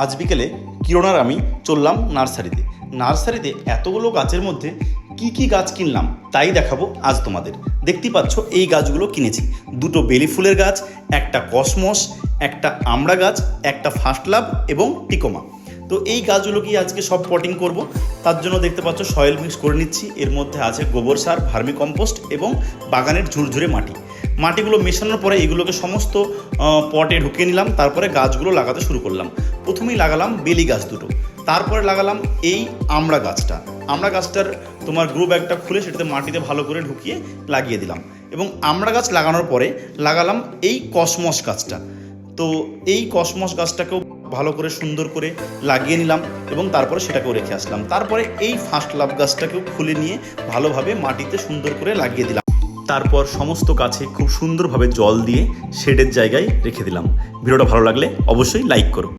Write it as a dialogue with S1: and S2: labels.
S1: আজ বিকেলে কিরণ আর আমি চললাম নার্সারিতে এতগুলো গাছের মধ্যে কি কি গাছ কিনলাম তাই দেখাবো আজ তোমাদের। দেখতেই পাচ্ছ এই গাছগুলো কিনেছি, দুটো বেলি ফুলের গাছ, একটা কসমস, একটা আমড়া গাছ, একটা ফার্স্ট লাভ এবং টিকোমা। তো এই গাছগুলোকে আজকে সব পটিং করব। তার জন্য দেখতে পাচ্ছ সয়েল মিক্স করে নিচ্ছি। এর মধ্যে আছে গোবর সার, ভার্মি কম্পোস্ট এবং বাগানের ঝুরঝুরে মাটিগুলো মেশানোর পরে এগুলোকে সমস্ত পটে ঢুকিয়ে নিলাম। তারপরে গাছগুলো লাগাতে শুরু করলাম। প্রথমেই লাগালাম বেলি গাছ দুটো, তারপরে লাগালাম এই আমড়া গাছটার তোমার গ্রো ব্যাগটা খুলে সেটাতে মাটিতে ভালো করে ঢুকিয়ে লাগিয়ে দিলাম। এবং আমড়া গাছ লাগানোর পরে লাগালাম এই কসমস গাছটা। তো এই কসমস গাছটাকেও ভালো করে সুন্দর করে লাগিয়ে নিলাম এবং তারপরে সেটাকেও রেখে আসলাম। তারপরে এই ফার্স্ট লাভ গাছটাকেও খুলে নিয়ে ভালোভাবে মাটিতে সুন্দর করে লাগিয়ে দিলাম। তারপর সমস্ত গাছে খুব সুন্দরভাবে জল দিয়ে শেডের জায়গায় রেখে দিলাম। ভিডিওটা ভালো লাগলে অবশ্যই লাইক করো।